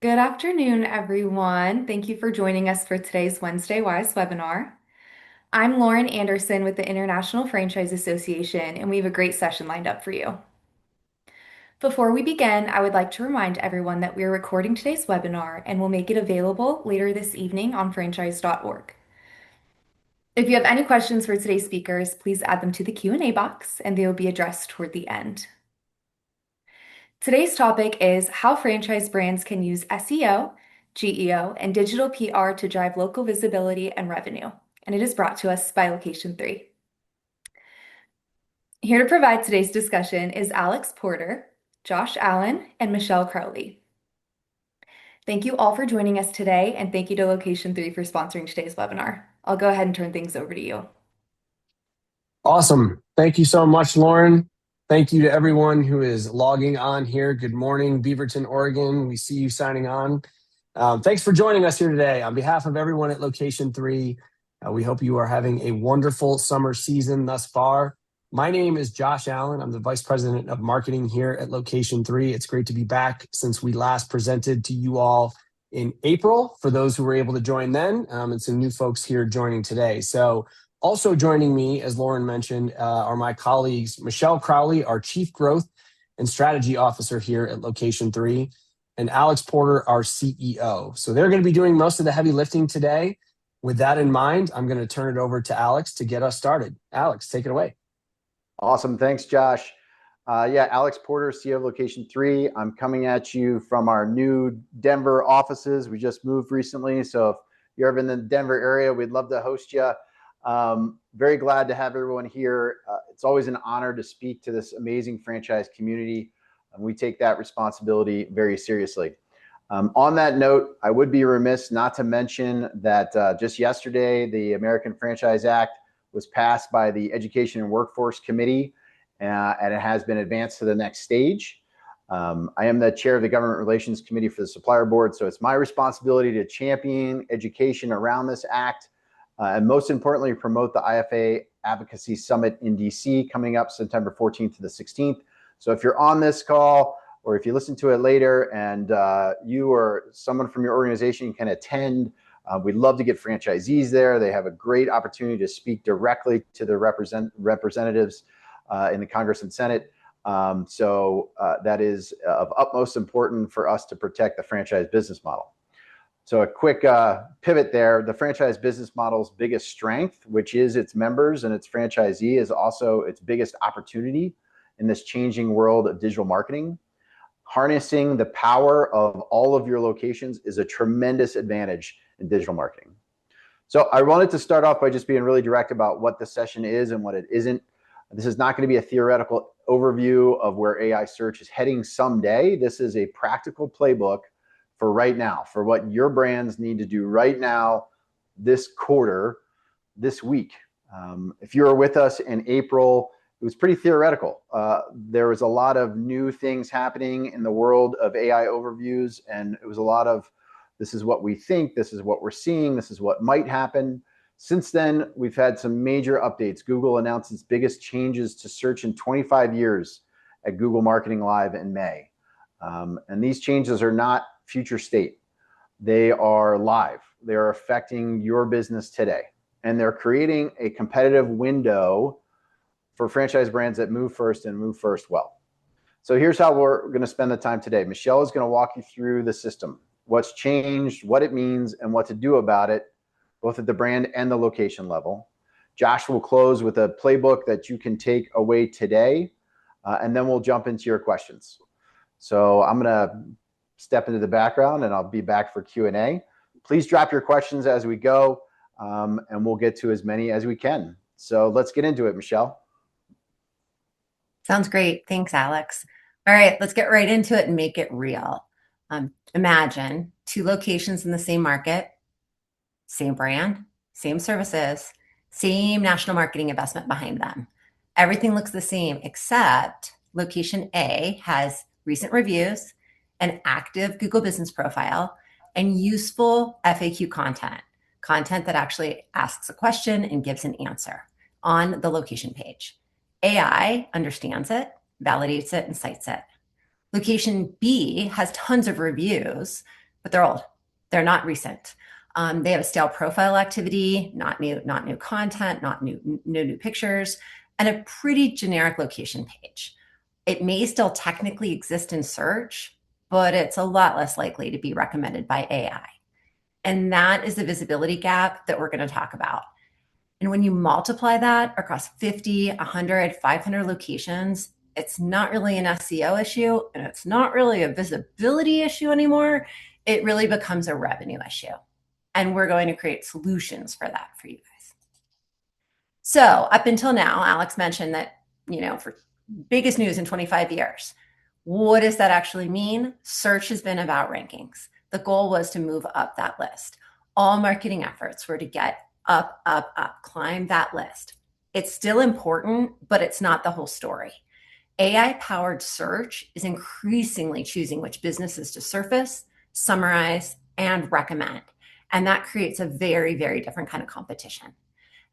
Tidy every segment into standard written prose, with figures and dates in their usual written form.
Good afternoon, everyone. Thank you for joining us for today's Wednesday Wise webinar. I'm Lauren Anderson with the International Franchise Association, and we have a great session lined up for you. Before we begin, I would like to remind everyone that we are recording today's webinar and will make it available later this evening on franchise.org. If you have any questions for today's speakers, please add them to the Q&A box and they will be addressed toward the end. Today's topic is how franchise brands can use SEO, GEO, and digital PR to drive local visibility and revenue, and it is brought to us by Location 3. Here to provide today's discussion is Alex Porter, Josh Allen, and Michelle Crowley. Thank you all for joining us today, and thank you to Location 3 for sponsoring today's webinar. I'll go ahead and turn things over to you. Awesome. Thank you so much, Lauren. Thank you to everyone who is logging on here. Good morning, Beaverton, Oregon. We see you signing on. Thanks for joining us here today. On behalf of everyone at Location 3, we hope you are having a wonderful summer season thus far. My name is Josh Allen. I'm the Vice President of Marketing here at Location 3. It's great to be back since we last presented to you all in April, for those who were able to join then, and some new folks here joining today. So also joining me, as Lauren mentioned, are my colleagues, Michelle Crowley, our Chief Growth and Strategy Officer here at Location 3, and Alex Porter, our CEO. So they're going to be doing most of the heavy lifting today. With that in mind, I'm going to turn it over to Alex to get us started. Alex, take it away. Awesome. Thanks, Josh. Alex Porter, CEO of Location 3. I'm coming at you from our new Denver offices. We just moved recently, so if you're ever in the Denver area, we'd love to host you. Very glad to have everyone here. It's always an honor to speak to this amazing franchise community, and we take that responsibility very seriously. On that note, I would be remiss not to mention that just yesterday, the American Franchise Act was passed by the Education and Workforce Committee, and it has been advanced to the next stage. I am the chair of the Government Relations Committee for the Supplier Board, so it's my responsibility to champion education around this act, and most importantly, promote the IFA Advocacy Summit in DC coming up September 14th to the 16th. So if you're on this call, or if you listen to it later and you or someone from your organization can attend, we'd love to get franchisees there. They have a great opportunity to speak directly to the representatives in the Congress and Senate. So that is of utmost importance for us to protect the franchise business model. So a quick pivot there. The franchise business model's biggest strength, which is its members and its franchisee, is also its biggest opportunity in this changing world of digital marketing. Harnessing the power of all of your locations is a tremendous advantage in digital marketing. So I wanted to start off by just being really direct about what the session is and what it isn't. This is not going to be a theoretical overview of where AI search is heading someday. This is a practical playbook for right now, for what your brands need to do right now, this quarter, this week. If you were with us in April, it was pretty theoretical. There was a lot of new things happening in the world of AI overviews, and it was a lot of, this is what we think, this is what we're seeing, this is what might happen. Since then, we've had some major updates. Google announced its biggest changes to search in 25 years at Google Marketing Live in May. And these changes are not future state. They are live. They are affecting your business today. And they're creating a competitive window for franchise brands that move first and move first well. So here's how we're going to spend the time today. Michelle is going to walk you through the system, what's changed, what it means, and what to do about it, both at the brand and the location level. Josh will close with a playbook that you can take away today, and then we'll jump into your questions. So I'm going to step into the background, and I'll be back for Q&A. Please drop your questions as we go, and we'll get to as many as we can. So let's get into it, Michelle. Sounds great. Thanks, Alex. All right, let's get right into it and make it real. Imagine two locations in the same market, same brand, same services, same national marketing investment behind them. Everything looks the same, except location A has recent reviews, an active Google business profile, and useful FAQ content that actually asks a question and gives an answer on the location page. AI understands it, validates it, and cites it. Location B has tons of reviews, but they're old. They're not recent. They have a stale profile activity, not new content, no new pictures, and a pretty generic location page. It may still technically exist in search, but it's a lot less likely to be recommended by AI. And that is the visibility gap that we're going to talk about. And when you multiply that across 50, 100, 500 locations, it's not really an SEO issue, and it's not really a visibility issue anymore. It really becomes a revenue issue. And we're going to create solutions for that for you guys. So up until now, Alex mentioned that, for biggest news in 25 years. What does that actually mean? Search has been about rankings. The goal was to move up that list. All marketing efforts were to get up, climb that list. It's still important, but it's not the whole story. AI-powered search is increasingly choosing which businesses to surface, summarize, and recommend. And that creates a very, very different kind of competition.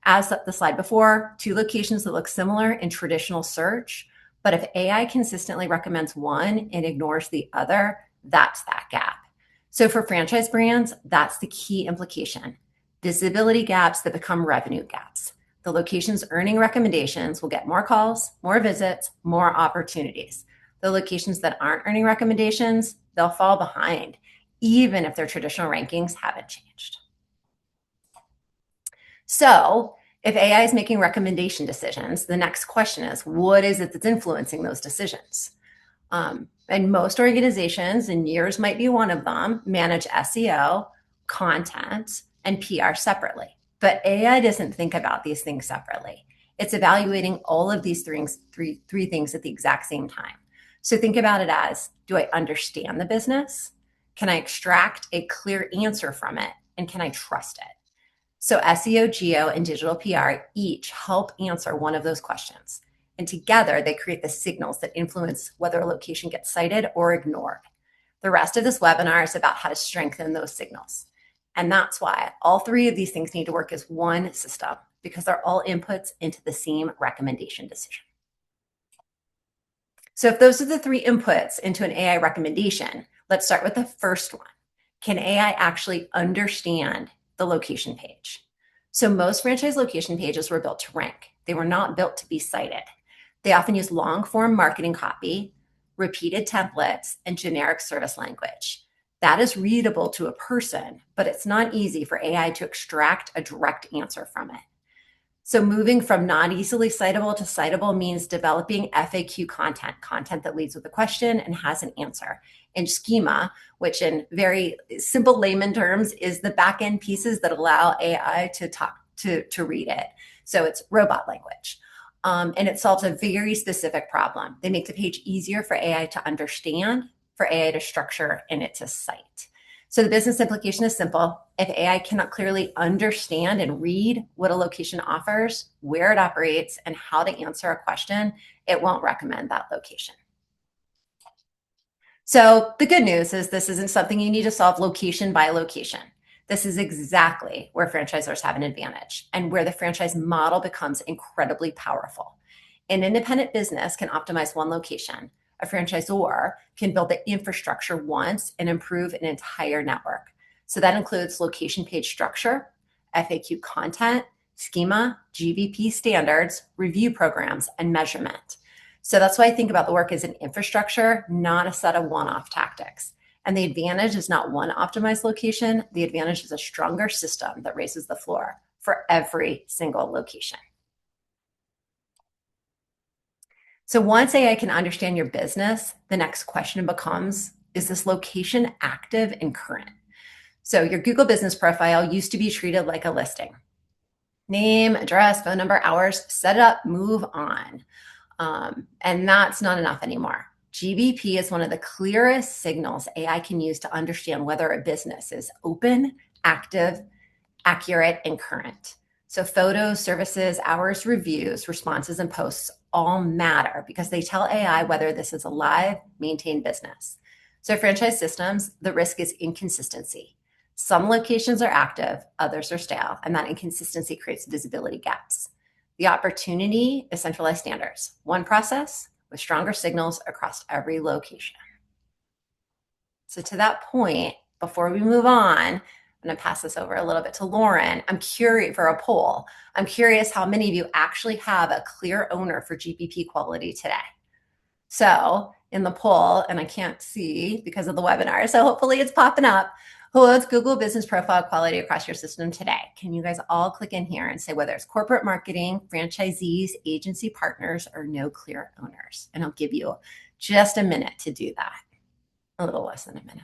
As the slide before, 2 locations that look similar in traditional search, but if AI consistently recommends one and ignores the other, that's that gap. So for franchise brands, that's the key implication. Visibility gaps that become revenue gaps. The locations earning recommendations will get more calls, more visits, more opportunities. The locations that aren't earning recommendations, they'll fall behind, even if their traditional rankings haven't changed. So if AI is making recommendation decisions, the next question is, what is it that's influencing those decisions? And most organizations, and yours might be one of them, manage SEO, content, and PR separately. But AI doesn't think about these things separately. It's evaluating all of these three things at the exact same time. So think about it as, do I understand the business? Can I extract a clear answer from it? And can I trust it? So SEO, GEO, and digital PR each help answer one of those questions. And together, they create the signals that influence whether a location gets cited or ignored. The rest of this webinar is about how to strengthen those signals. And that's why all 3 of these things need to work as one system, because they're all inputs into the same recommendation decision. So if those are the 3 inputs into an AI recommendation, let's start with the first one. Can AI actually understand the location page? So most franchise location pages were built to rank. They were not built to be cited. They often use long-form marketing copy, repeated templates, and generic service language. That is readable to a person, but it's not easy for AI to extract a direct answer from it. So moving from not easily citable to citable means developing FAQ content that leads with a question and has an answer. And schema, which in very simple layman terms is the back-end pieces that allow AI to read it. So it's robot language. And it solves a very specific problem. They make the page easier for AI to understand, for AI to structure, and it to cite. So the business implication is simple. If AI cannot clearly understand and read what a location offers, where it operates, and how to answer a question, it won't recommend that location. So the good news is this isn't something you need to solve location by location. This is exactly where franchisors have an advantage and where the franchise model becomes incredibly powerful. An independent business can optimize one location. A franchisor can build the infrastructure once and improve an entire network. So that includes location page structure, FAQ content, schema, GVP standards, review programs, and measurement. So that's why I think about the work as an infrastructure, not a set of one-off tactics. And the advantage is not one optimized location. The advantage is a stronger system that raises the floor for every single location. So once AI can understand your business, the next question becomes, is this location active and current? So your Google business profile used to be treated like a listing. Name, address, phone number, hours, set it up, move on. And that's not enough anymore. GBP is one of the clearest signals AI can use to understand whether a business is open, active, accurate, and current. So photos, services, hours, reviews, responses, and posts all matter because they tell AI whether this is a live, maintained business. So franchise systems, the risk is inconsistency. Some locations are active, others are stale, and that inconsistency creates visibility gaps. The opportunity is centralized standards, one process with stronger signals across every location. So to that point, before we move on, I'm going to pass this over a little bit to Lauren. I'm curious for a poll. I'm curious how many of you actually have a clear owner for GPP quality today. So in the poll, and I can't see because of the webinar, so hopefully it's popping up. Who owns Google Business Profile quality across your system today? Can you guys all click in here and say whether it's corporate marketing, franchisees, agency partners, or no clear owners? And I'll give you just a minute to do that. A little less than a minute.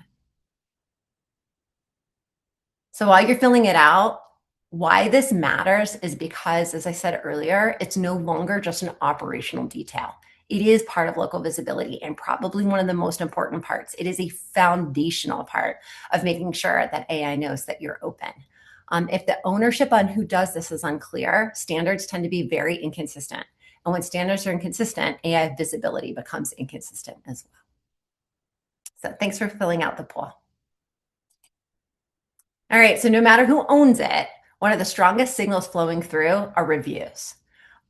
So while you're filling it out, why this matters is because, as I said earlier, it's no longer just an operational detail. It is part of local visibility and probably one of the most important parts. It is a foundational part of making sure that AI knows that you're open. If the ownership on who does this is unclear, standards tend to be very inconsistent. And when standards are inconsistent, AI visibility becomes inconsistent as well. So thanks for filling out the poll. All right, so no matter who owns it, one of the strongest signals flowing through are reviews.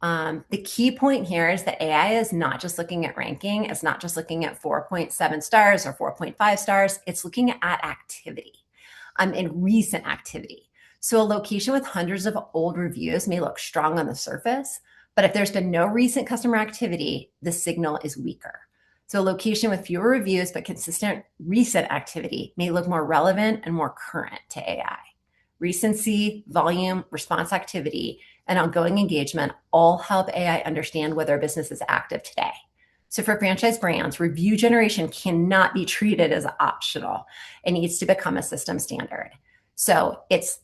The key point here is that AI is not just looking at ranking. It's not just looking at 4.7 stars or 4.5 stars. It's looking at activity and recent activity. So a location with hundreds of old reviews may look strong on the surface, but if there's been no recent customer activity, the signal is weaker. So a location with fewer reviews but consistent recent activity may look more relevant and more current to AI. Recency, volume, response activity, and ongoing engagement all help AI understand whether a business is active today. So for franchise brands, review generation cannot be treated as optional. It needs to become a system standard. So it's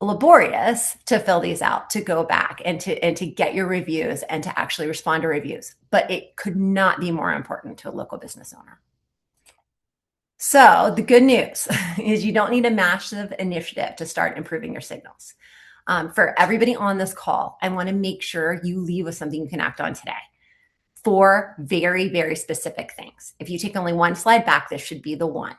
laborious to fill these out, to go back and to get your reviews and to actually respond to reviews, but it could not be more important to a local business owner. So the good news is you don't need a massive initiative to start improving your signals. For everybody on this call, I want to make sure you leave with something you can act on today. 4 very, very specific things. If you take only one slide back, this should be the one.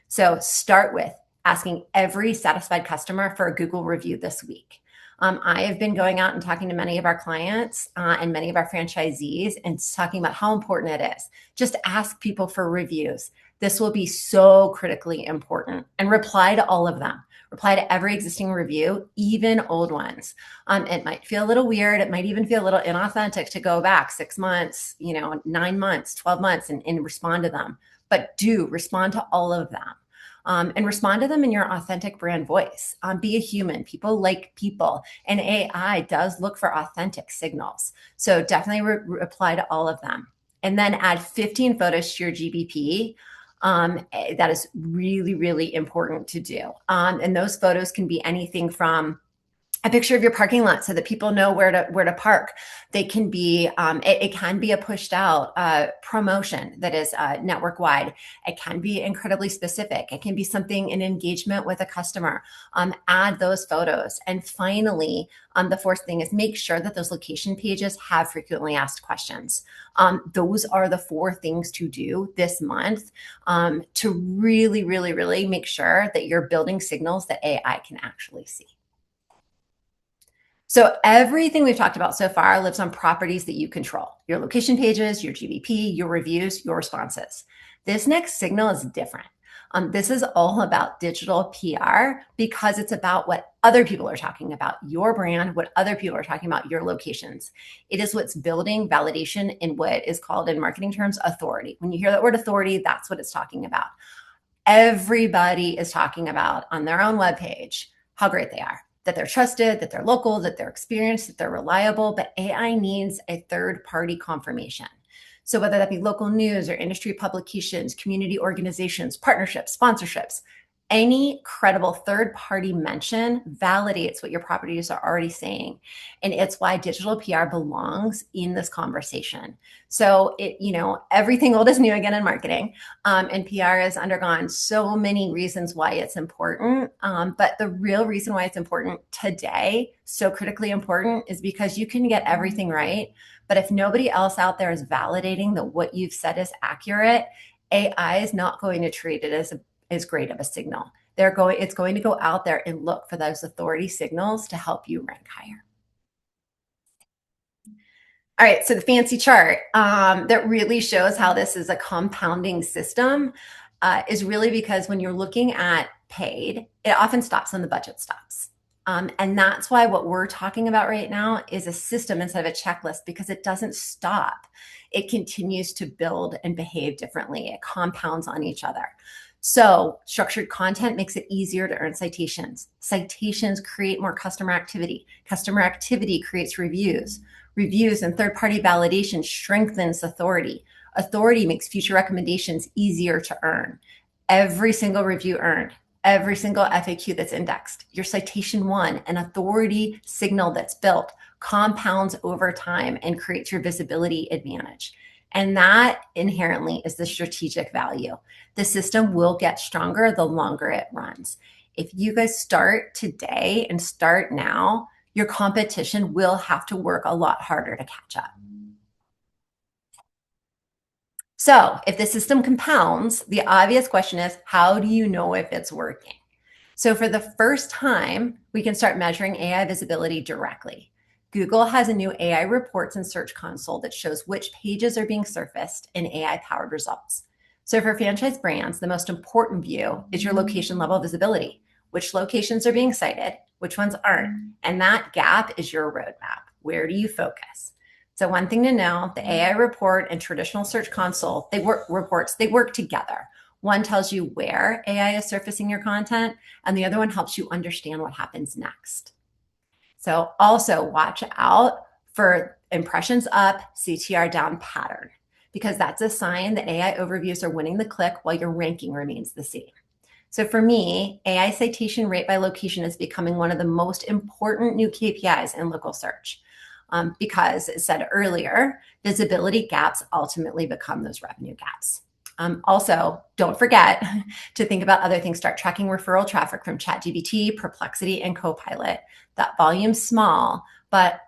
So start with asking every satisfied customer for a Google review this week. I have been going out and talking to many of our clients and many of our franchisees and talking about how important it is. Just ask people for reviews. This will be so critically important, and reply to all of them. Reply to every existing review, even old ones. It might feel a little weird. It might even feel a little inauthentic to go back 6 months, 9 months, 12 months and respond to them. But do respond to all of them. And respond to them in your authentic brand voice. Be a human. People like people. And AI does look for authentic signals. So definitely reply to all of them. And then add 15 photos to your GBP. That is really, really important to do. And those photos can be anything from a picture of your parking lot so that people know where to park. They can be, it can be a pushed out promotion that is network wide. It can be incredibly specific. It can be something in engagement with a customer. Add those photos. And finally, the fourth thing is make sure that those location pages have frequently asked questions. Those are the 4 things to do this month to really, really, really make sure that you're building signals that AI can actually see. So everything we've talked about so far lives on properties that you control: your location pages, your GBP, your reviews, your responses. This next signal is different. This is all about digital PR because it's about what other people are talking about your brand, what other people are talking about your locations. It is what's building validation in what is called in marketing terms authority. When you hear that word authority, that's what it's talking about. Everybody is talking about on their own webpage how great they are, that they're trusted, that they're local, that they're experienced, that they're reliable, but AI needs a third-party confirmation. So whether that be local news or industry publications, community organizations, partnerships, sponsorships, any credible third-party mention validates what your properties are already saying. And it's why digital PR belongs in this conversation. So everything old is new again in marketing. And PR has undergone so many reasons why it's important. But the real reason why it's important today, so critically important, is because you can get everything right. But if nobody else out there is validating that what you've said is accurate, AI is not going to treat it as great of a signal. It's going to go out there and look for those authority signals to help you rank higher. All right, so the fancy chart that really shows how this is a compounding system is really because when you're looking at paid, it often stops when the budget stops. And that's why what we're talking about right now is a system instead of a checklist, because it doesn't stop. It continues to build and behave differently. It compounds on each other. So structured content makes it easier to earn citations. Citations create more customer activity. Customer activity creates reviews. Reviews and third-party validation strengthens authority. Authority makes future recommendations easier to earn. Every single review earned, every single FAQ that's indexed, your citation one, an authority signal that's built, compounds over time and creates your visibility advantage. And that inherently is the strategic value. The system will get stronger the longer it runs. If you guys start today and start now, your competition will have to work a lot harder to catch up. So if the system compounds, the obvious question is, how do you know if it's working? So for the first time, we can start measuring AI visibility directly. Google has a new AI reports and search console that shows which pages are being surfaced in AI-powered results. So for franchise brands, the most important view is your location level visibility. Which locations are being cited, which ones aren't, and that gap is your roadmap. Where do you focus? So one thing to know, the AI report and traditional search console, they work together. One tells you where AI is surfacing your content, and the other one helps you understand what happens next. So also watch out for impressions up, CTR down pattern, because that's a sign that AI overviews are winning the click while your ranking remains the same. So for me, AI citation rate by location is becoming one of the most important new KPIs in local search. Because as said earlier, visibility gaps ultimately become those revenue gaps. Also, don't forget to think about other things. Start tracking referral traffic from ChatGPT, Perplexity, and Copilot. That volume's small, but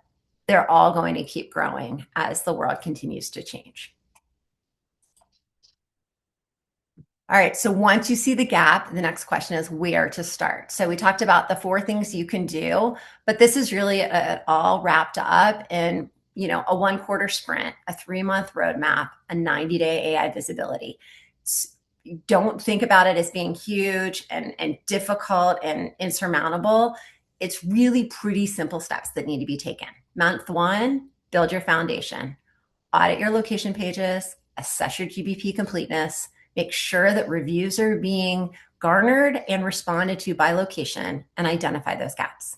they're all going to keep growing as the world continues to change. All right, so once you see the gap, the next question is where to start. So we talked about the 4 things you can do, but this is really all wrapped up in a 1-quarter sprint, a 3-month roadmap, a 90-day AI visibility. Don't think about it as being huge and difficult and insurmountable. It's really pretty simple steps that need to be taken. Month 1, build your foundation, audit your location pages, assess your GBP completeness, make sure that reviews are being garnered and responded to by location, and identify those gaps.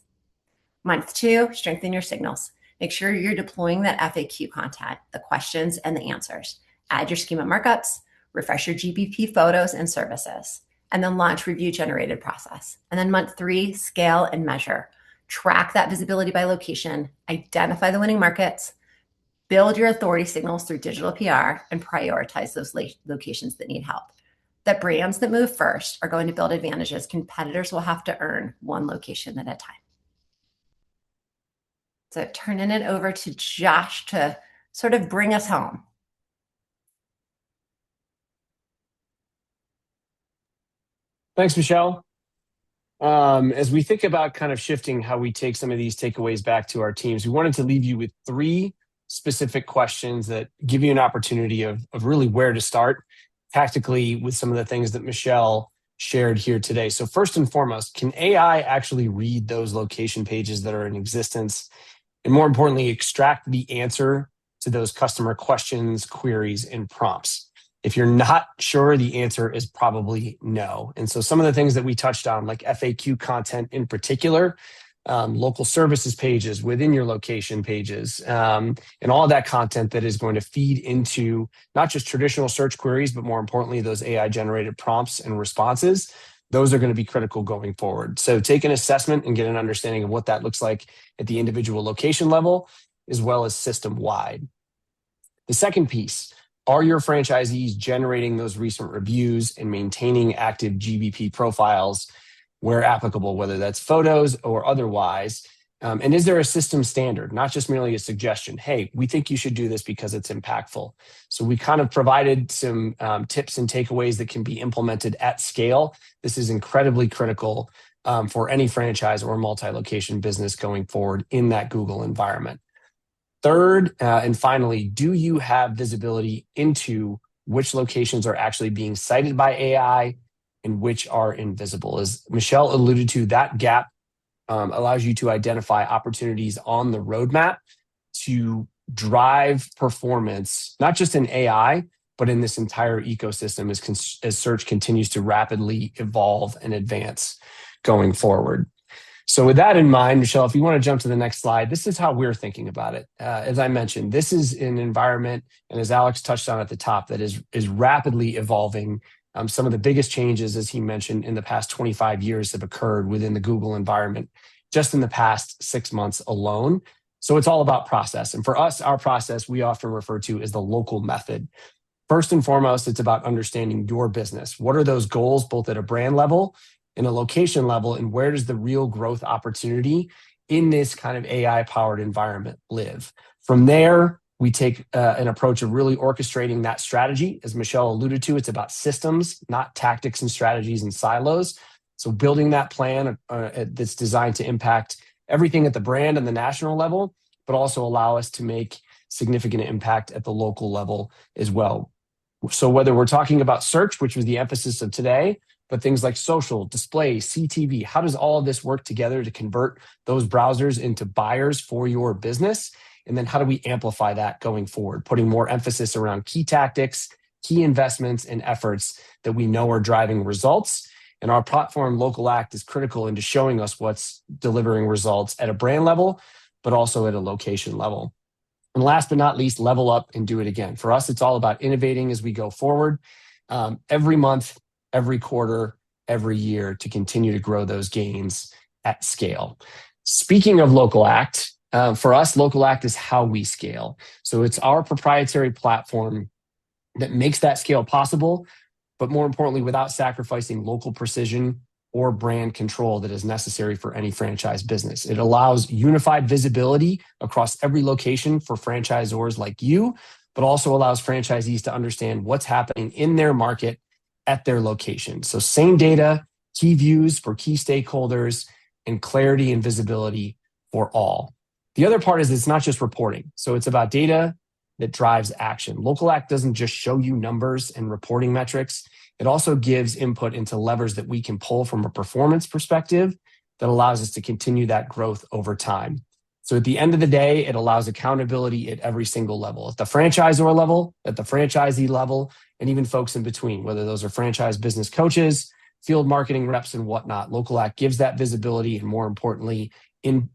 Month 2, strengthen your signals. Make sure you're deploying that FAQ content, the questions and the answers. Add your schema markups, refresh your GBP photos and services, and then launch review-generated process. And then month 3, scale and measure. Track that visibility by location, identify the winning markets, build your authority signals through digital PR, and prioritize those locations that need help. The brands that move first are going to build advantages. Competitors will have to earn one location at a time. So turning it over to Josh to sort of bring us home. Thanks, Michelle. As we think about kind of shifting how we take some of these takeaways back to our teams, we wanted to leave you with 3 specific questions that give you an opportunity of really where to start tactically with some of the things that Michelle shared here today. So first and foremost, can AI actually read those location pages that are in existence? And more importantly, extract the answer to those customer questions, queries, and prompts? If you're not sure, the answer is probably no. And so some of the things that we touched on, like FAQ content in particular, local services pages within your location pages, and all of that content that is going to feed into not just traditional search queries, but more importantly, those AI-generated prompts and responses, those are going to be critical going forward. So take an assessment and get an understanding of what that looks like at the individual location level, as well as system-wide. The second piece, are your franchisees generating those recent reviews and maintaining active GBP profiles where applicable, whether that's photos or otherwise? And is there a system standard, not just merely a suggestion? Hey, we think you should do this because it's impactful. So we kind of provided some tips and takeaways that can be implemented at scale. This is incredibly critical for any franchise or multi-location business going forward in that Google environment. Third, and finally, do you have visibility into which locations are actually being cited by AI and which are invisible. As Michelle alluded to, that gap allows you to identify opportunities on the roadmap to drive performance, not just in AI, but in this entire ecosystem as search continues to rapidly evolve and advance going forward. So with that in mind, Michelle, if you want to jump to the next slide, this is how we're thinking about it. As I mentioned, this is an environment, and as Alex touched on at the top, that is rapidly evolving. Some of the biggest changes, as he mentioned, in the past 25 years have occurred within the Google environment just in the past 6 months alone. So it's all about process. And for us, our process we often refer to as the local method. First and foremost, it's about understanding your business. What are those goals, both at a brand level and a location level, and where does the real growth opportunity in this kind of AI-powered environment live? From there, we take an approach of really orchestrating that strategy. As Michelle alluded to, it's about systems, not tactics and strategies and silos. So building that plan that's designed to impact everything at the brand and the national level, but also allow us to make significant impact at the local level as well. So whether we're talking about search, which was the emphasis of today, but things like social, display, CTV, how does all of this work together to convert those browsers into buyers for your business? And then how do we amplify that going forward, putting more emphasis around key tactics, key investments, and efforts that we know are driving results. And our platform, Local Act, is critical into showing us what's delivering results at a brand level, but also at a location level. And last but not least, level up and do it again. For us, it's all about innovating as we go forward, every month, every quarter, every year, to continue to grow those gains at scale. Speaking of Local Act, for us, Local Act is how we scale. So it's our proprietary platform that makes that scale possible, but more importantly, without sacrificing local precision or brand control that is necessary for any franchise business. It allows unified visibility across every location for franchisors like you, but also allows franchisees to understand what's happening in their market at their location. So same data, key views for key stakeholders, and clarity and visibility for all. The other part is it's not just reporting. So it's about data that drives action. Local Act doesn't just show you numbers and reporting metrics. It also gives input into levers that we can pull from a performance perspective that allows us to continue that growth over time. So at the end of the day, it allows accountability at every single level, at the franchisor level, at the franchisee level, and even folks in between, whether those are franchise business coaches, field marketing reps, and whatnot. Local Act gives that visibility and, more importantly,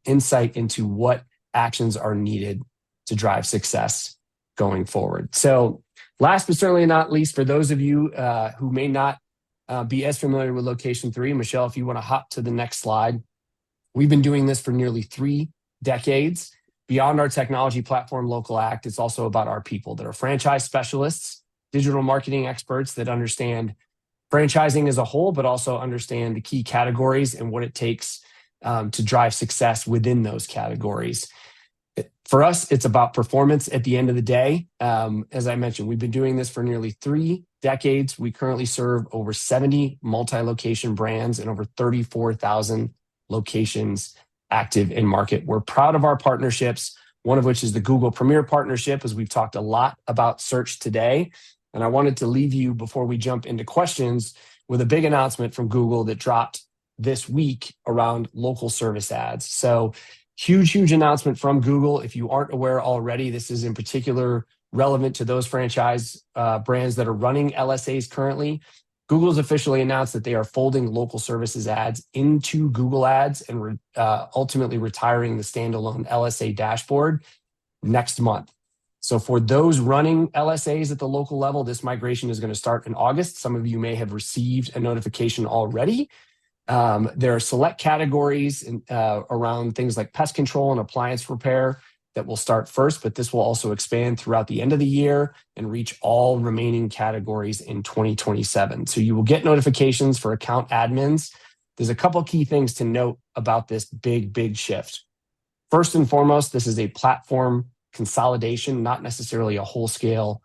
insight into what actions are needed to drive success going forward. So last but certainly not least, for those of you who may not be as familiar with Location 3, Michelle, if you want to hop to the next slide, we've been doing this for nearly 3 decades. Beyond our technology platform, Local Act, it's also about our people that are franchise specialists, digital marketing experts that understand franchising as a whole, but also understand the key categories and what it takes to drive success within those categories. For us, it's about performance at the end of the day. As I mentioned, we've been doing this for nearly 3 decades. We currently serve over 70 multi-location brands and over 34,000 locations active in market. We're proud of our partnerships, one of which is the Google Premier Partnership, as we've talked a lot about search today. And I wanted to leave you, before we jump into questions, with a big announcement from Google that dropped this week around local service ads. So huge announcement from Google. If you aren't aware already, this is in particular relevant to those franchise brands that are running LSAs currently. Google's officially announced that they are folding local services ads into Google Ads and ultimately retiring the standalone LSA dashboard next month. So for those running LSAs at the local level, this migration is going to start in August. Some of you may have received a notification already. There are select categories around things like pest control and appliance repair that will start first, but this will also expand throughout the end of the year and reach all remaining categories in 2027. So you will get notifications for account admins. There's a couple key things to note about this big shift. First and foremost, this is a platform consolidation, not necessarily a whole-scale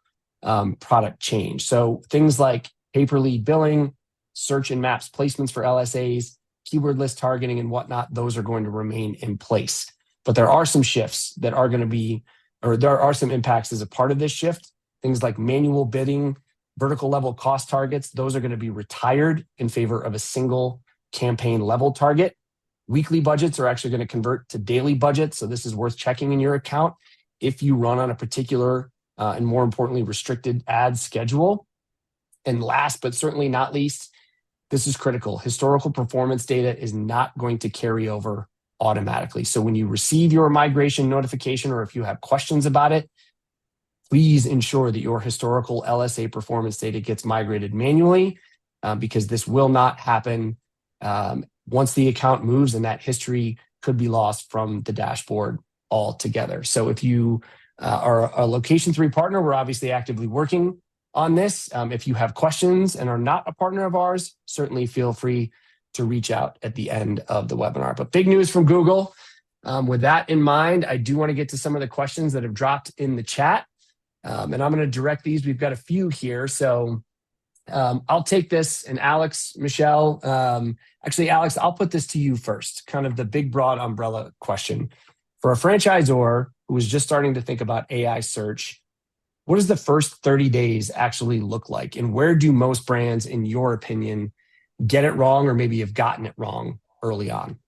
product change. So things like pay-per-lead billing, search and maps placements for LSAs, keyword list targeting and whatnot, those are going to remain in place. But there are some shifts that are going to be, or there are some impacts as a part of this shift. Things like manual bidding vertical level cost targets, those are going to be retired in favor of a single campaign level target. Weekly budgets are actually going to convert to daily budgets. So this is worth checking in your account if you run on a particular and more importantly, restricted ad schedule. And last, but certainly not least, this is critical. Historical performance data is not going to carry over automatically. So when you receive your migration notification, or if you have questions about it, please ensure that your historical LSA performance data gets migrated manually, because this will not happen once the account moves, and that history could be lost from the dashboard altogether. So if you are a Location 3 partner, we're obviously actively working on this. If you have questions and are not a partner of ours, certainly feel free to reach out at the end of the webinar. But big news from Google. With that in mind, I do want to get to some of the questions that have dropped in the chat. And I'm going to direct these. We've got a few here. So I'll take this. And Alex, Michelle, actually, Alex, I'll put this to you first, kind of the big, broad umbrella question. For a franchisor who is just starting to think about AI search, what does the first 30 days actually look like? And where do most brands, in your opinion, get it wrong, or maybe have gotten it wrong early on?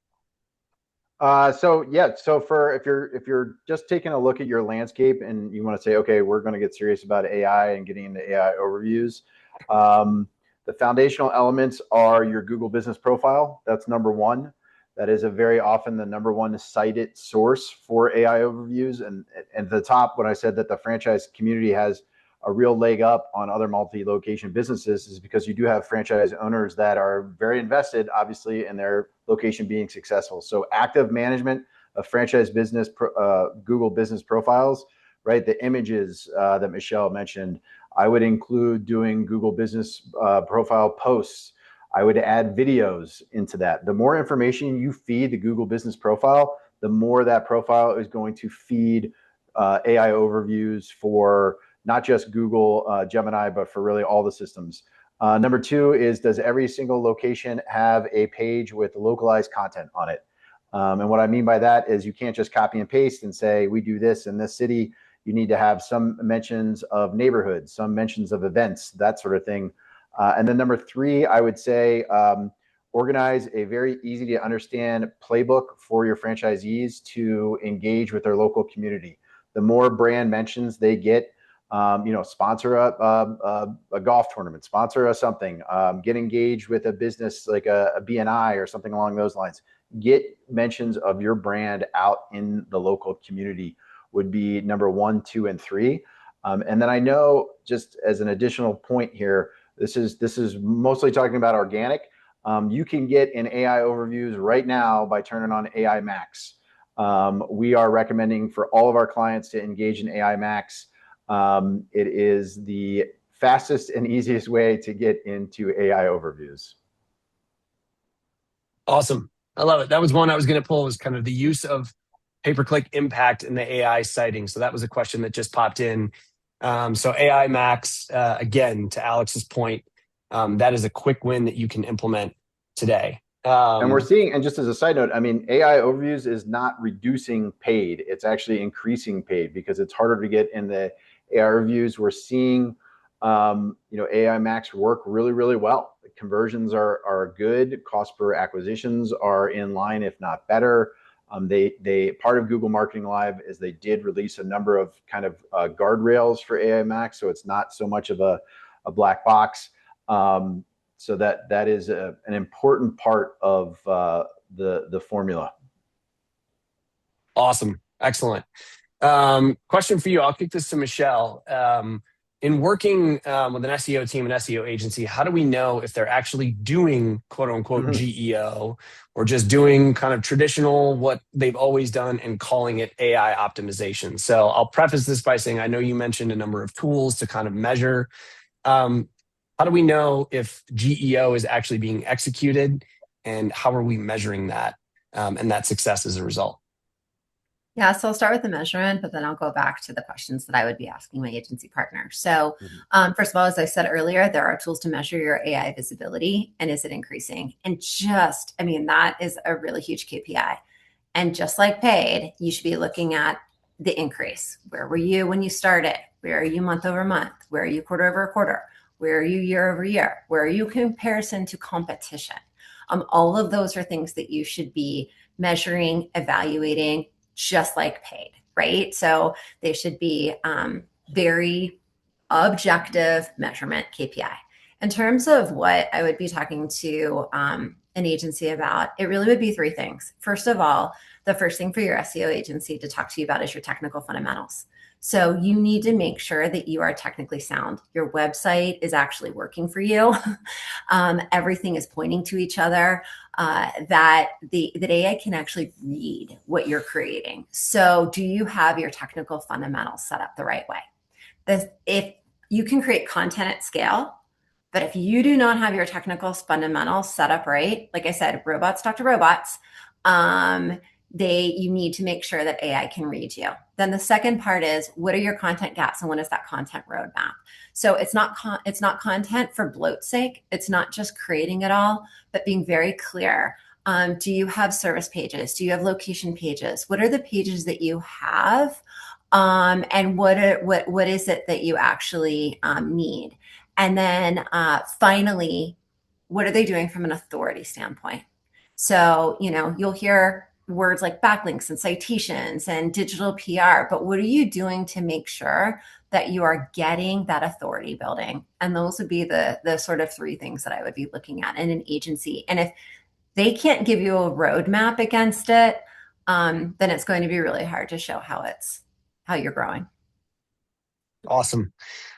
So if you're just taking a look at your landscape and you want to say, okay, we're going to get serious about AI and getting into AI overviews, the foundational elements are your Google business profile. That's number one. That is a very often the number one cited source for AI overviews. And at the top, when I said that the franchise community has a real leg up on other multi-location businesses, is because you do have franchise owners that are very invested, obviously, in their location being successful. So active management of franchise business, Google business profiles, right? The images that Michelle mentioned, I would include doing Google business profile posts. I would add videos into that. The more information you feed the Google business profile, the more that profile is going to feed AI overviews for not just Google Gemini, but for really all the systems. Number two is, does every single location have a page with localized content on it? And what I mean by that is you can't just copy and paste and say, we do this in this city. You need to have some mentions of neighborhoods, some mentions of events, that sort of thing. And then number three, I would say organize a very easy to understand playbook for your franchisees to engage with their local community. The more brand mentions they get, sponsor a golf tournament, sponsor a something, get engaged with a business like a BNI or something along those lines. Get mentions of your brand out in the local community would be number 1, 2, and 3. And then I know, just as an additional point here, this is mostly talking about organic. You can get in AI overviews right now by turning on AI Max. We are recommending for all of our clients to engage in AI Max. It is the fastest and easiest way to get into AI overviews. Awesome. I love it. That was one I was going to pull, was kind of the use of pay-per-click impact in the AI siting. So that was a question that just popped in. So AI Max, again, to Alex's point, that is a quick win that you can implement today. And we're seeing, and just as a side note, I mean, AI overviews is not reducing paid. It's actually increasing paid because it's harder to get in the AI reviews. We're seeing, AI Max work really, really well. The conversions are good. Cost per acquisitions are in line, if not better. They part of Google Marketing Live is they did release a number of kind of guardrails for AI Max, so it's not so much of a black box. So that is an important part of the formula. Awesome. Excellent. Question for you. I'll kick this to Michelle. In working with an SEO team, an SEO agency, how do we know if they're actually doing quote unquote GEO, or just doing kind of traditional, what they've always done, and calling it AI optimization? So I'll preface this by saying, I know you mentioned a number of tools to kind of measure. How do we know if GEO is actually being executed, and how are we measuring that and that success as a result? Yeah, so I'll start with the measurement, but then I'll go back to the questions that I would be asking my agency partner. So first of all, as I said earlier, there are tools to measure your AI visibility, and is it increasing? And that is a really huge KPI. And just like paid, you should be looking at the increase. Where were you when you started? Where are you month over month? Where are you quarter over quarter? Where are you year over year? Where are you in comparison to competition? All of those are things that you should be measuring, evaluating, just like paid, right? So they should be very objective measurement KPI. In terms of what I would be talking to an agency about, it really would be three things. First of all, the first thing for your SEO agency to talk to you about is your technical fundamentals. So you need to make sure that you are technically sound. Your website is actually working for you. Everything is pointing to each other. That AI can actually read what you're creating. So do you have your technical fundamentals set up the right way? If you can create content at scale, but if you do not have your technical fundamentals set up right, like I said, robots talk to robots. You need to make sure that AI can read you. Then the second part is, what are your content gaps and what is that content roadmap? So it's not content for bloat's sake. It's not just creating it all, but being very clear. Do you have service pages? Do you have location pages? What are the pages that you have? And what is it that you actually need? And then finally, what are they doing from an authority standpoint? So, you'll hear words like backlinks and citations and digital PR, but what are you doing to make sure that you are getting that authority building? And those would be the sort of three things that I would be looking at in an agency. And if they can't give you a roadmap against it, then it's going to be really hard to show how you're growing. Awesome.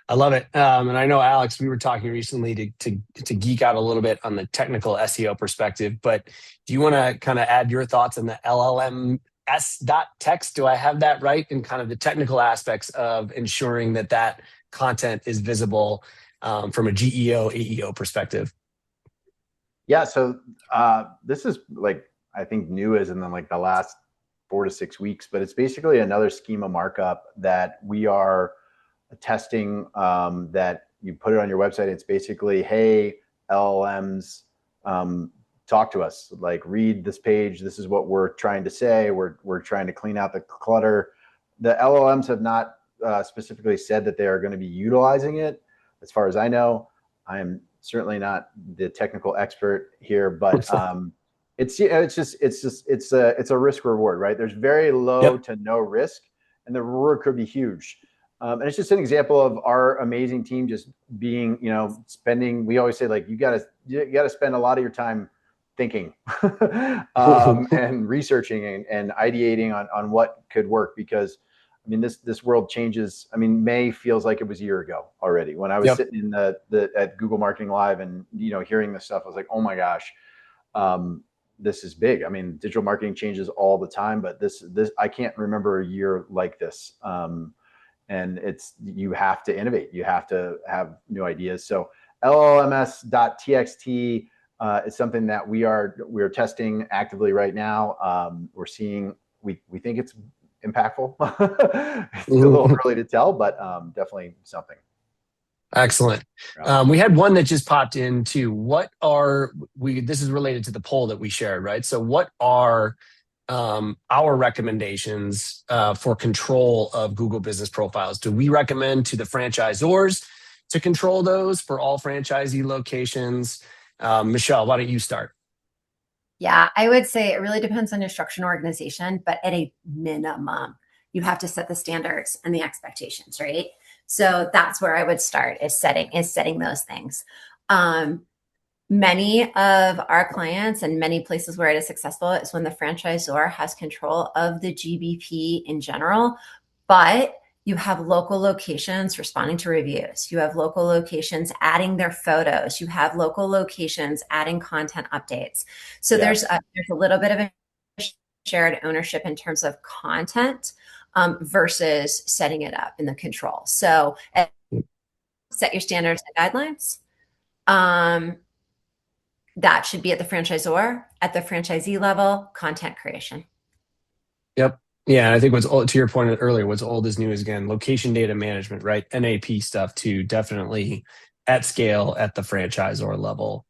I love it. And I know, Alex, we were talking recently to geek out a little bit on the technical SEO perspective, but do you want to kind of add your thoughts on the LLMs.text? Do I have that right? And kind of the technical aspects of ensuring that content is visible from a GEO, AEO perspective? Yeah. So this is I think new as in the last 4 to 6 weeks, but it's basically another schema markup that we are testing, that you put it on your website. It's basically, hey, LLMs, talk to us, read this page. This is what we're trying to say. We're trying to clean out the clutter. The LLMs have not specifically said that they are going to be utilizing it. As far as I know, I am certainly not the technical expert here, but it's a risk reward, right? There's very low to no risk, and the reward could be huge. And it's just an example of our amazing team just being, spending. We always say you gotta spend a lot of your time thinking and researching and ideating on what could work, because this world changes. May feels like it was a year ago already. When I was sitting at Google Marketing Live and hearing this stuff, I was like, oh my gosh, this is big. Digital marketing changes all the time, but this I can't remember a year like this. And you have to innovate. You have to have new ideas. So LLMs.txt is something that we're testing actively right now. We're seeing, we think it's impactful. It's a little early to tell, but definitely something. Excellent. We had one that just popped in too. This is related to the poll that we shared, right? So what are our recommendations for control of Google business profiles? Do we recommend to the franchisors to control those for all franchisee locations? Michelle, why don't you start? Yeah, I would say it really depends on your structure and organization, but at a minimum, you have to set the standards and the expectations, right? So that's where I would start, is setting those things. Many of our clients and many places where it is successful is when the franchisor has control of the GBP in general, but you have local locations responding to reviews. You have local locations adding their photos. You have local locations adding content updates. So there's a little bit of a shared ownership in terms of content versus setting it up in the control. So set your standards and guidelines. That should be at the franchisor. At the franchisee level, content creation. Yep. Yeah, and I think what's old, to your point earlier, what's old is new is, again, location data management, right? NAP stuff too, definitely at scale at the franchisor level.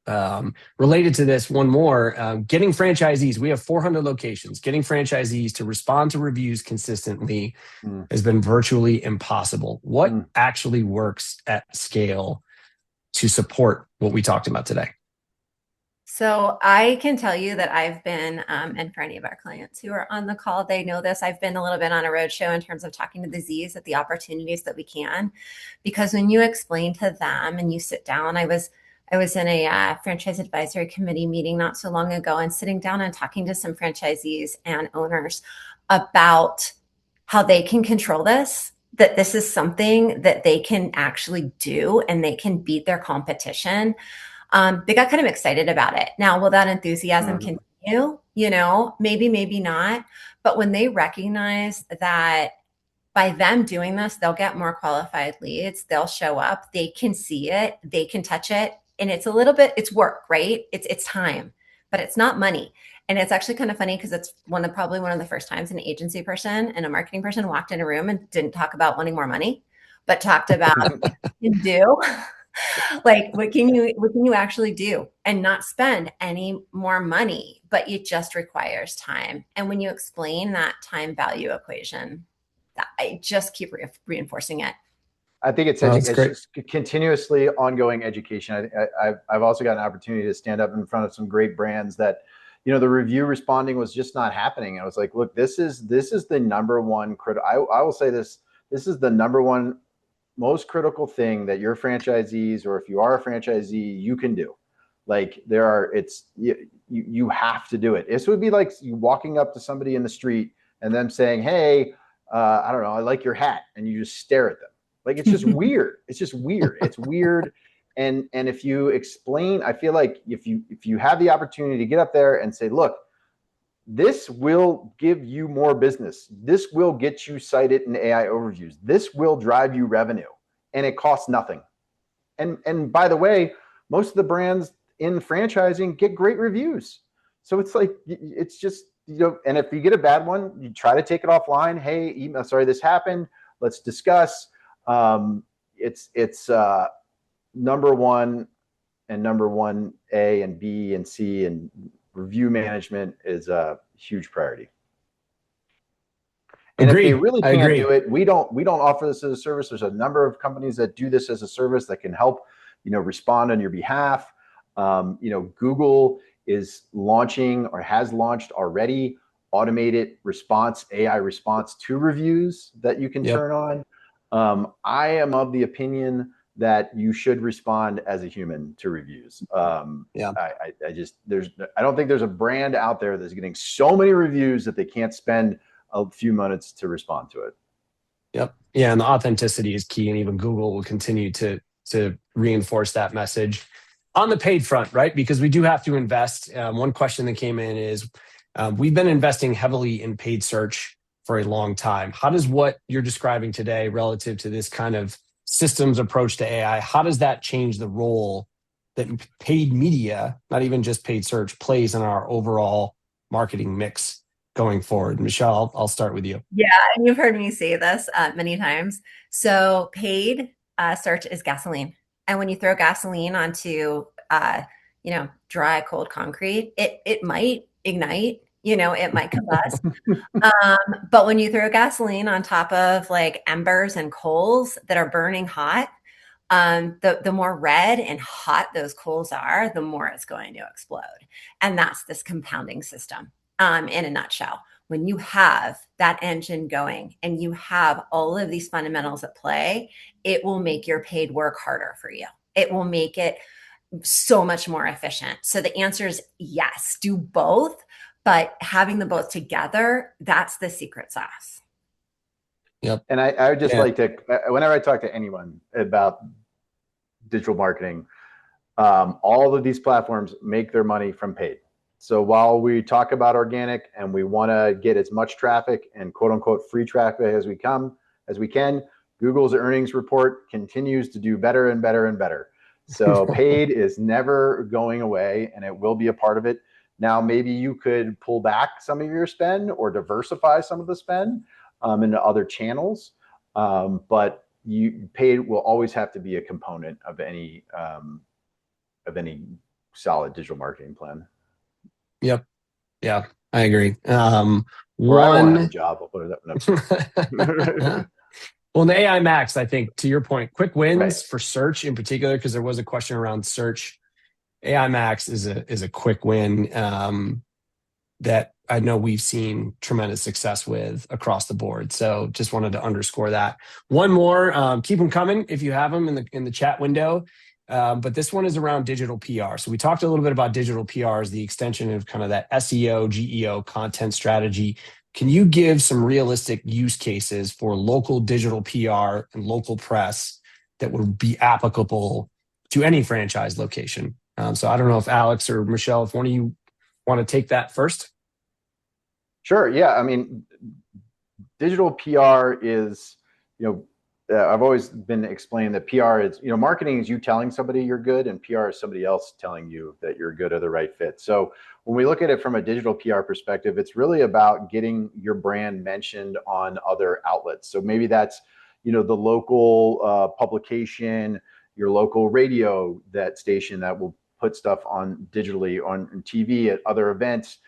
Related to this, one more, getting franchisees. We have 400 locations. Getting franchisees to respond to reviews consistently has been virtually impossible. What actually works at scale to support what we talked about today? So I can tell you that I've been, and for any of our clients who are on the call, they know this, I've been a little bit on a roadshow in terms of talking to the Z's at the opportunities that we can. Because when you explain to them and you sit down, I was in a franchise advisory committee meeting not so long ago and sitting down and talking to some franchisees and owners about how they can control this, that this is something that they can actually do and they can beat their competition. They got kind of excited about it. Now, will that enthusiasm continue? Maybe, maybe not. But when they recognize that by them doing this, they'll get more qualified leads, they'll show up, they can see it, they can touch it. And it's a little bit, it's work, right? It's time, but it's not money. And it's actually kind of funny because it's probably one of the first times an agency person and a marketing person walked in a room and didn't talk about wanting more money, but talked about what you can do. Like what can you actually do and not spend any more money, but it just requires time. And when you explain that time value equation, I just keep reinforcing it. I think it's Oh, that's it's great. just continuously ongoing education. I've also got an opportunity to stand up in front of some great brands that, the review responding was just not happening. I was like, look, this is the number one critical. I will say this. This is the number one most critical thing that your franchisees, or if you are a franchisee, you can do. Like you have to do it. This would be like you walking up to somebody in the street and them saying, hey, I don't know, I like your hat. And you just stare at them. Like, it's just weird. It's just weird. It's weird. And if you explain, I feel like if you have the opportunity to get up there and say, look, this will give you more business. This will get you cited in AI overviews. This will drive you revenue, and it costs nothing. And by the way, most of the brands in franchising get great reviews. So it's like, it's just, and if you get a bad one, you try to take it offline. Hey, email, sorry, this happened. Let's discuss. It's number one and number 1A and B and C, and review management is a huge priority. And if they really can't do it, we don't offer this as a service. There's a number of companies that do this as a service that can help, respond on your behalf. Google is launching, or has launched already, automated response, AI response to reviews that you can turn on. I am of the opinion that you should respond as a human to reviews. I don't think there's a brand out there that's getting so many reviews that they can't spend a few minutes to respond to it. Yep. Yeah, and the authenticity is key, and even Google will continue to reinforce that message on the paid front, right? Because we do have to invest. One question that came in is, we've been investing heavily in paid search for a long time. How does what you're describing today relative to this kind of systems approach to AI, how does that change the role that paid media, not even just paid search, plays in our overall marketing mix going forward? Michelle, I'll start with you. Yeah, and you've heard me say this many times. So paid search is gasoline. And when you throw gasoline onto, dry, cold concrete, it might ignite, it might combust. But when you throw gasoline on top of like embers and coals that are burning hot, the more red and hot those coals are, the more it's going to explode. And that's this compounding system in a nutshell. When you have that engine going and you have all of these fundamentals at play, it will make your paid work harder for you. It will make it so much more efficient. So the answer is yes, do both, but having them both together, that's the secret sauce. Yep. And I would just like to, whenever I talk to anyone about digital marketing, all of these platforms make their money from paid. So while we talk about organic and we want to get as much traffic and quote unquote free traffic as we can, Google's earnings report continues to do better and better and better. So paid is never going away, and it will be a part of it. Now, maybe you could pull back some of your spend or diversify some of the spend into other channels, but paid will always have to be a component of any solid digital marketing plan. Yep. Yeah, I agree. Or I won't have a job. I'll put it up. Well, in the AI Max, I think to your point, quick Right. wins for search in particular, because there was a question around search. AI Max is a quick win that I know we've seen tremendous success with across the board. So just wanted to underscore that. One more, keep them coming if you have them in the chat window. But this one is around digital PR. So we talked a little bit about digital PR as the extension of kind of that SEO, GEO content strategy. Can you give some realistic use cases for local digital PR and local press that would be applicable to any franchise location? So I don't know if Alex or Michelle, if one of you want to take that first. Sure. Yeah. I mean, digital PR is, I've always been explaining that PR is, marketing is you telling somebody you're good, and PR is somebody else telling you that you're good or the right fit. So when we look at it from a digital PR perspective, it's really about getting your brand mentioned on other outlets. So maybe that's, the local publication, your local radio, that station that will put stuff on digitally on TV at other events.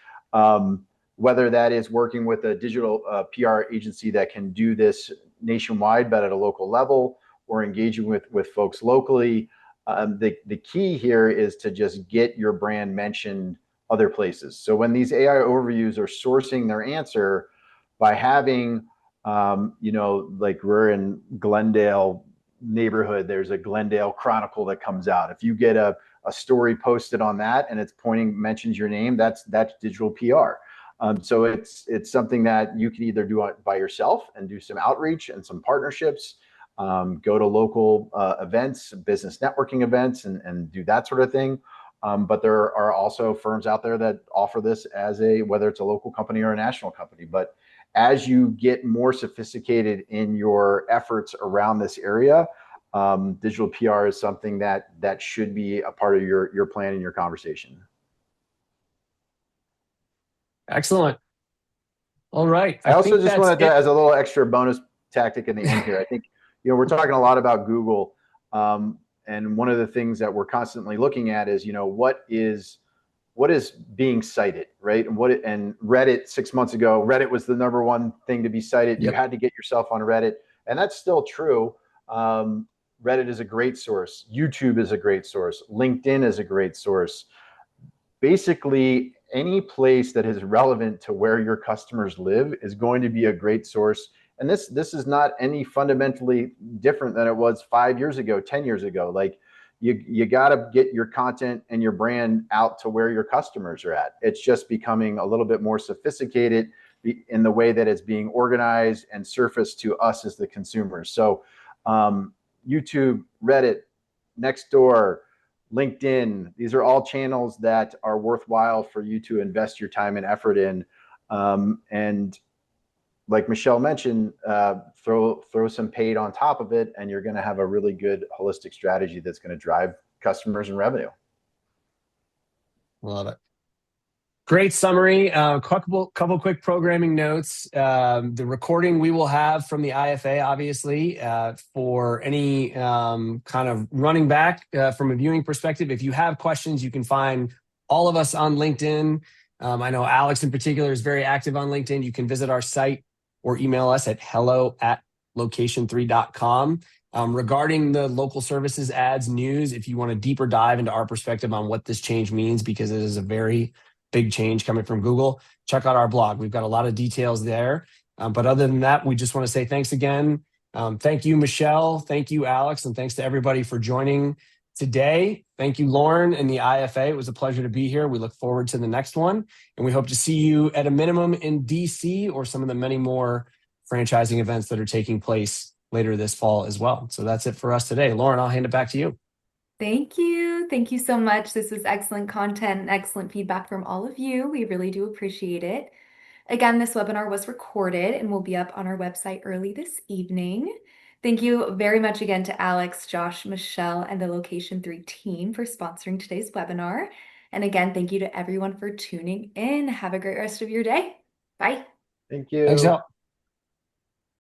Whether that is working with a digital PR agency that can do this nationwide, but at a local level, or engaging with folks locally. The key here is to just get your brand mentioned other places. So when these AI overviews are sourcing their answer by having, like we're in Glendale neighborhood, there's a Glendale Chronicle that comes out. If you get a story posted on that and it's mentions your name, that's digital PR. So it's something that you can either do by yourself and do some outreach and some partnerships, go to local events, business networking events, and do that sort of thing. But there are also firms out there that offer this as whether it's a local company or a national company. But as you get more sophisticated in your efforts around this area, digital PR is something that should be a part of your plan and your conversation. Excellent. All right. I also think just that's wanted to, it. as a little extra bonus tactic in the end here, I think, we're talking a lot about Google. And one of the things that we're constantly looking at is, what is being cited, right? And Reddit 6 months ago, Reddit was the number one thing to be cited. You Yep. had to get yourself on Reddit. And that's still true. Reddit is a great source. YouTube is a great source. LinkedIn is a great source. Basically, any place that is relevant to where your customers live is going to be a great source. And this is not any fundamentally different than it was 5 years ago, 10 years ago. Like you got to get your content and your brand out to where your customers are at. It's just becoming a little bit more sophisticated in the way that it's being organized and surfaced to us as the consumers. So YouTube, Reddit, Nextdoor, LinkedIn, these are all channels that are worthwhile for you to invest your time and effort in. And like Michelle mentioned, throw some paid on top of it, and you're going to have a really good holistic strategy that's going to drive customers and revenue. Love it. Great summary. Couple quick programming notes. The recording we will have from the IFA, obviously, for any kind of running back from a viewing perspective. If you have questions, you can find all of us on LinkedIn. I know Alex in particular is very active on LinkedIn. You can visit our site or email us at hello@location3.com. Regarding the local services ads news, if you want a deeper dive into our perspective on what this change means, because it is a very big change coming from Google, check out our blog. We've got a lot of details there. But other than that, we just want to say thanks again. Thank you, Michelle. Thank you, Alex. And thanks to everybody for joining today. Thank you, Lauren and the IFA. It was a pleasure to be here. We look forward to the next one. And we hope to see you at a minimum in DC or some of the many more franchising events that are taking place later this fall as well. So that's it for us today. Lauren, I'll hand it back to you. Thank you. Thank you so much. This was excellent content and excellent feedback from all of you. We really do appreciate it. Again, this webinar was recorded and will be up on our website early this evening. Thank you very much again to Alex, Josh, Michelle, and the Location 3 team for sponsoring today's webinar. And again, thank you to everyone for tuning in. Have a great rest of your day. Bye. Thank you. Thanks, y'all.